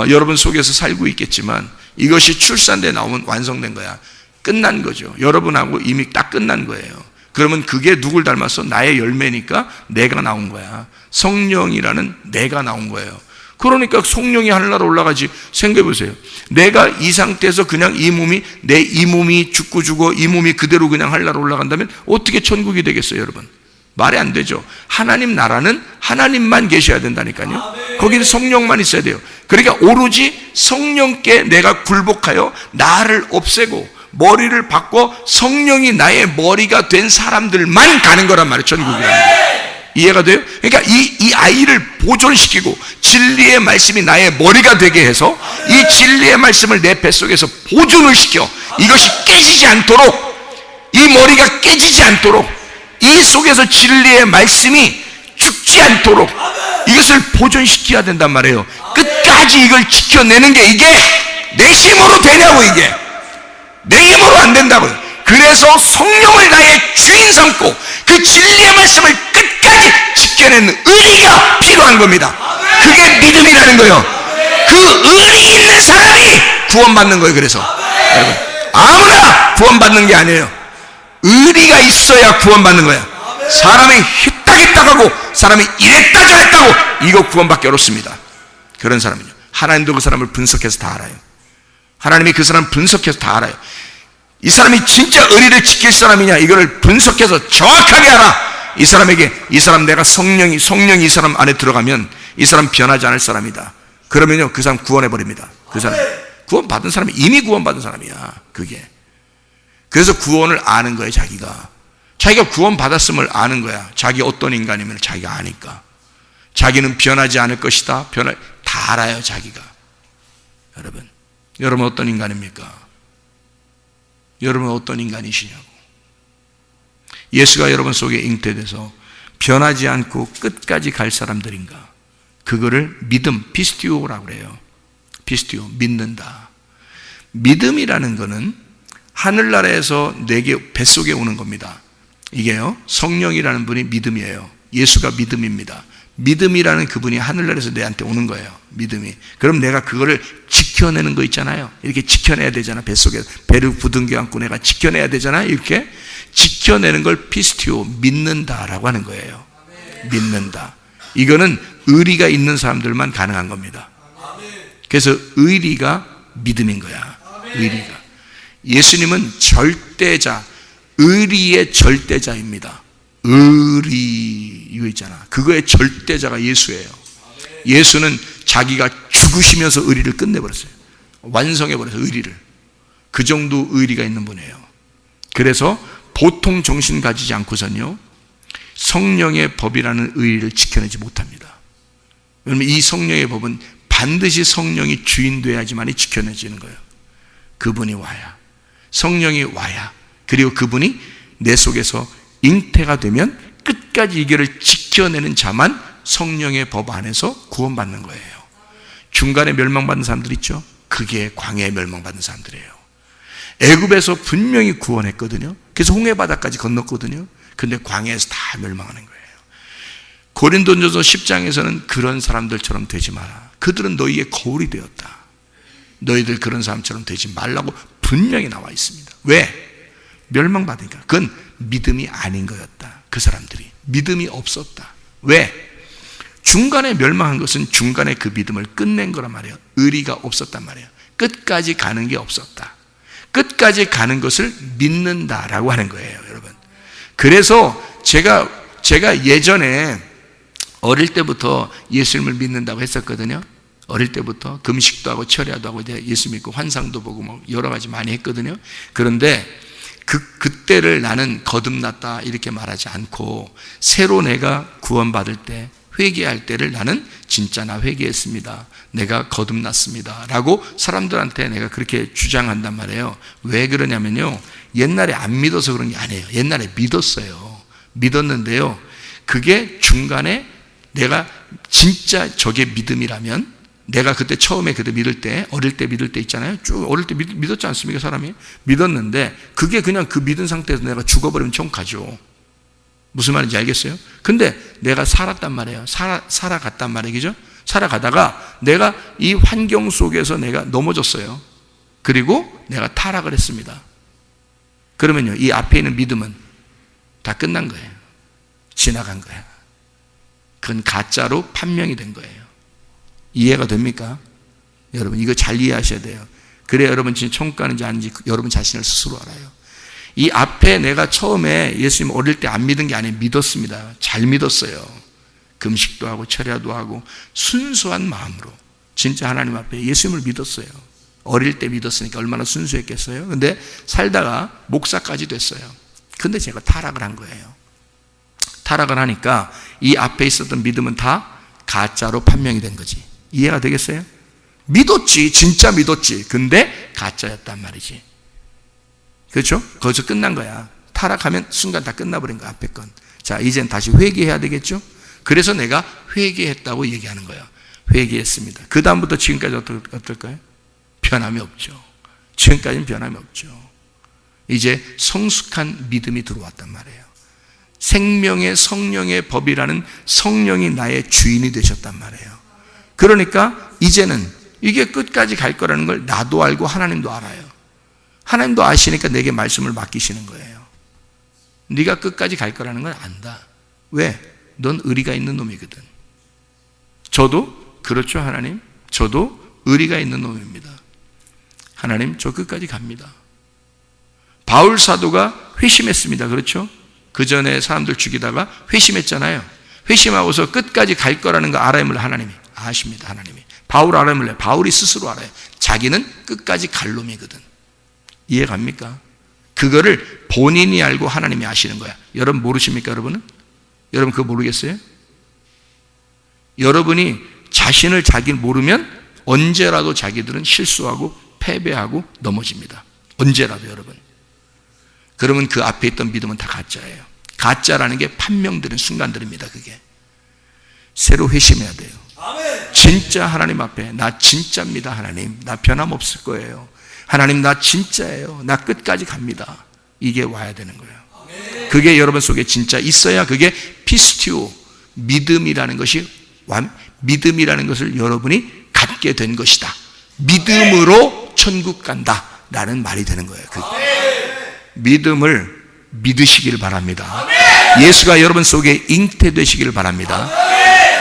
여러분 속에서 살고 있겠지만, 이것이 출산돼 나오면 완성된 거야. 끝난 거죠. 여러분하고 이미 딱 끝난 거예요. 그러면 그게 누굴 닮았어? 나의 열매니까 내가 나온 거야. 성령이라는 내가 나온 거예요. 그러니까 성령이 하늘나라 올라가지. 생각해 보세요. 내가 이 상태에서 그냥 이 몸이 죽고 죽어 이 몸이 그대로 그냥 하늘나라 올라간다면 어떻게 천국이 되겠어요, 여러분? 말이 안 되죠. 하나님 나라는 하나님만 계셔야 된다니까요. 거기는 성령만 있어야 돼요. 그러니까 오로지 성령께 내가 굴복하여 나를 없애고 머리를 바꿔 성령이 나의 머리가 된 사람들만 가는 거란 말이에요, 천국이라는 게. 이해가 돼요? 그러니까 이 아이를 보존시키고 진리의 말씀이 나의 머리가 되게 해서 이 진리의 말씀을 내 뱃속에서 보존을 시켜, 이것이 깨지지 않도록, 이 머리가 깨지지 않도록, 이 속에서 진리의 말씀이 죽지 않도록 이것을 보존시켜야 된단 말이에요. 끝까지 이걸 지켜내는 게 이게 내 힘으로 되냐고. 이게 내 힘으로 안 된다고요. 그래서 성령을 나의 주인 삼고 그 진리의 말씀을 끝까지 지켜내는 의리가 필요한 겁니다. 그게 믿음이라는 거예요. 그 의리 있는 사람이 구원받는 거예요. 그래서 여러분, 아무나 구원받는 게 아니에요. 의리가 있어야 구원받는 거야. 사람이 희딱희딱하고 사람이 이랬다 저랬다고 이거 구원받기 어렵습니다. 그런 사람은요, 하나님도 그 사람을 분석해서 다 알아요. 하나님이 그 사람 분석해서 다 알아요. 이 사람이 진짜 의리를 지킬 사람이냐, 이거를 분석해서 정확하게 알아. 이 사람 내가 성령이 이 사람 안에 들어가면 이 사람 변하지 않을 사람이다. 그러면요, 그 사람 구원해버립니다. 그 사람 구원받은 사람이 이미 구원받은 사람이야. 그게. 그래서 구원을 아는 거예요. 자기가 구원받았음을 아는 거야. 자기 어떤 인간이면 자기가 아니까. 자기는 변하지 않을 것이다. 다 알아요, 자기가. 여러분 어떤 인간입니까? 여러분 어떤 인간이시냐고. 예수가 여러분 속에 잉태돼서 변하지 않고 끝까지 갈 사람들인가? 그거를 믿음, 피스티오라고 그래요. 피스티오, 믿는다. 믿음이라는 거는 하늘나라에서 내게 뱃속에 오는 겁니다. 이게요, 성령이라는 분이 믿음이에요. 예수가 믿음입니다. 믿음이라는 그분이 하늘나라에서 내한테 오는 거예요. 믿음이. 그럼 내가 그거를 지켜내는 거 있잖아요. 이렇게 지켜내야 되잖아. 뱃속에 배를 부둥켜 안고 내가 지켜내야 되잖아요. 이렇게 지켜내는 걸 피스티오, 믿는다라고 하는 거예요. 믿는다. 이거는 의리가 있는 사람들만 가능한 겁니다. 그래서 의리가 믿음인 거야. 의리가. 예수님은 절대자, 의리의 절대자입니다. 의리, 이거 있잖아. 그거의 절대자가 예수예요. 예수는 자기가 죽으시면서 의리를 끝내버렸어요. 완성해버렸어요, 의리를. 그 정도 의리가 있는 분이에요. 그래서 보통 정신 가지지 않고선요, 성령의 법이라는 의리를 지켜내지 못합니다. 왜냐하면 이 성령의 법은 반드시 성령이 주인 돼야지만이 지켜내지는 거예요. 그분이 와야, 성령이 와야, 그리고 그분이 내 속에서 잉태가 되면 끝까지 이거를 지켜내는 자만 성령의 법 안에서 구원받는 거예요. 중간에 멸망받는 사람들 있죠? 그게 광야에 멸망받는 사람들이에요. 애굽에서 분명히 구원했거든요. 그래서 홍해바다까지 건넜거든요. 근데 광야에서 다 멸망하는 거예요. 고린도전서 10장에서는 그런 사람들처럼 되지 마라. 그들은 너희의 거울이 되었다. 너희들 그런 사람처럼 되지 말라고 분명히 나와 있습니다. 왜? 멸망받으니까. 그건 믿음이 아닌 거였다. 그 사람들이 믿음이 없었다. 왜? 중간에 멸망한 것은 중간에 그 믿음을 끝낸 거란 말이에요. 의리가 없었단 말이에요. 끝까지 가는 게 없었다. 끝까지 가는 것을 믿는다라고 하는 거예요, 여러분. 그래서 제가 예전에 어릴 때부터 예수님을 믿는다고 했었거든요. 어릴 때부터 금식도 하고 철야도 하고 이제 예수 믿고 환상도 보고 뭐 여러 가지 많이 했거든요. 그런데 그때를 나는 거듭났다 이렇게 말하지 않고 새로 내가 구원받을 때 회개할 때를 나는 진짜 나 회개했습니다. 내가 거듭났습니다. 라고 사람들한테 내가 그렇게 주장한단 말이에요. 왜 그러냐면요. 옛날에 안 믿어서 그런 게 아니에요. 옛날에 믿었어요. 믿었는데요. 그게 중간에 내가 진짜 저게 믿음이라면 내가 그때 처음에 그때 믿을 때 어릴 때 믿을 때 있잖아요. 쭉 어릴 때 믿었지 않습니까? 사람이 믿었는데 그게 그냥 그 믿은 상태에서 내가 죽어버리면 총 가죠. 무슨 말인지 알겠어요? 근데 내가 살았단 말이에요. 살아갔단 말이죠. 살아가다가 내가 이 환경 속에서 내가 넘어졌어요. 그리고 내가 타락을 했습니다. 그러면요, 이 앞에 있는 믿음은 다 끝난 거예요. 지나간 거예요. 그건 가짜로 판명이 된 거예요. 이해가 됩니까? 여러분 이거 잘 이해하셔야 돼요. 그래야 여러분 진짜 천국 가는지 아닌지 여러분 자신을 스스로 알아요. 이 앞에 내가 처음에 예수님 어릴 때 안 믿은 게 아니에요. 믿었습니다. 잘 믿었어요. 금식도 하고 철야도 하고 순수한 마음으로 진짜 하나님 앞에 예수님을 믿었어요. 어릴 때 믿었으니까 얼마나 순수했겠어요. 근데 살다가 목사까지 됐어요. 근데 제가 타락을 한 거예요. 타락을 하니까 이 앞에 있었던 믿음은 다 가짜로 판명이 된 거지. 이해가 되겠어요? 믿었지. 진짜 믿었지. 근데 가짜였단 말이지. 그렇죠? 거기서 끝난 거야. 타락하면 순간 다 끝나버린 거야, 앞에 건. 자, 이젠 다시 회개해야 되겠죠? 그래서 내가 회개했다고 얘기하는 거예요. 회개했습니다. 그 다음부터 지금까지 어떨까요? 변함이 없죠. 지금까지는 변함이 없죠. 이제 성숙한 믿음이 들어왔단 말이에요. 생명의 성령의 법이라는 성령이 나의 주인이 되셨단 말이에요. 그러니까 이제는 이게 끝까지 갈 거라는 걸 나도 알고 하나님도 알아요. 하나님도 아시니까 내게 말씀을 맡기시는 거예요. 네가 끝까지 갈 거라는 걸 안다. 왜? 넌 의리가 있는 놈이거든. 저도 그렇죠, 하나님. 저도 의리가 있는 놈입니다. 하나님, 저 끝까지 갑니다. 바울 사도가 회심했습니다. 그렇죠? 그 전에 사람들 죽이다가 회심했잖아요. 회심하고서 끝까지 갈 거라는 거 알아야 하나님이 아십니다. 하나님이. 바울 알아야 바울이 스스로 알아요. 자기는 끝까지 갈 놈이거든. 이해 갑니까? 그거를 본인이 알고 하나님이 아시는 거야. 여러분 모르십니까, 여러분은? 여러분 그거 모르겠어요? 여러분이 자신을 자기 모르면 언제라도 자기들은 실수하고 패배하고 넘어집니다. 언제라도 여러분. 그러면 그 앞에 있던 믿음은 다 가짜예요. 가짜라는 게 판명되는 순간들입니다. 그게. 새로 회심해야 돼요. 진짜 하나님 앞에 나 진짜입니다. 하나님 나 변함없을 거예요. 하나님 나 진짜예요. 나 끝까지 갑니다. 이게 와야 되는 거예요. 그게 여러분 속에 진짜 있어야 그게 피스티오 믿음이라는 것이 믿음이라는 것을 여러분이 갖게 된 것이다. 믿음으로 천국 간다 라는 말이 되는 거예요. 믿음을 믿으시기를 바랍니다. 예수가 여러분 속에 잉태되시기를 바랍니다.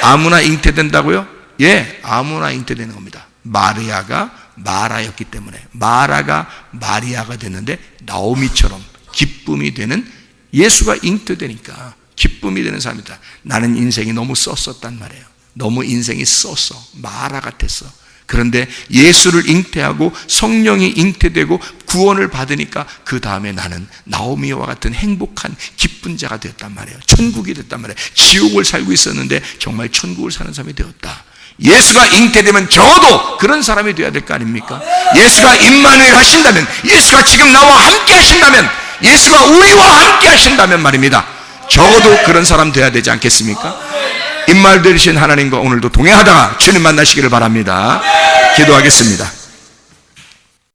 아무나 잉태된다고요? 예, 아무나 잉태되는 겁니다. 마리아가 마라였기 때문에 마라가 마리아가 됐는데 나오미처럼 기쁨이 되는 예수가 잉태되니까 기쁨이 되는 사람이다. 나는 인생이 너무 썼었단 말이에요. 너무 인생이 썼어. 마라 같았어. 그런데 예수를 잉태하고 성령이 잉태되고 구원을 받으니까 그 다음에 나는 나오미와 같은 행복한 기쁜 자가 되었단 말이에요. 천국이 됐단 말이에요. 지옥을 살고 있었는데 정말 천국을 사는 사람이 되었다. 예수가 잉태되면 저도 그런 사람이 되어야 될 거 아닙니까? 예수가 임마누엘 하신다면, 예수가 지금 나와 함께 하신다면, 예수가 우리와 함께 하신다면 말입니다. 적어도 그런 사람 되어야 되지 않겠습니까? 임마누엘 되신 하나님과 오늘도 동행하다가 주님 만나시기를 바랍니다. 기도하겠습니다.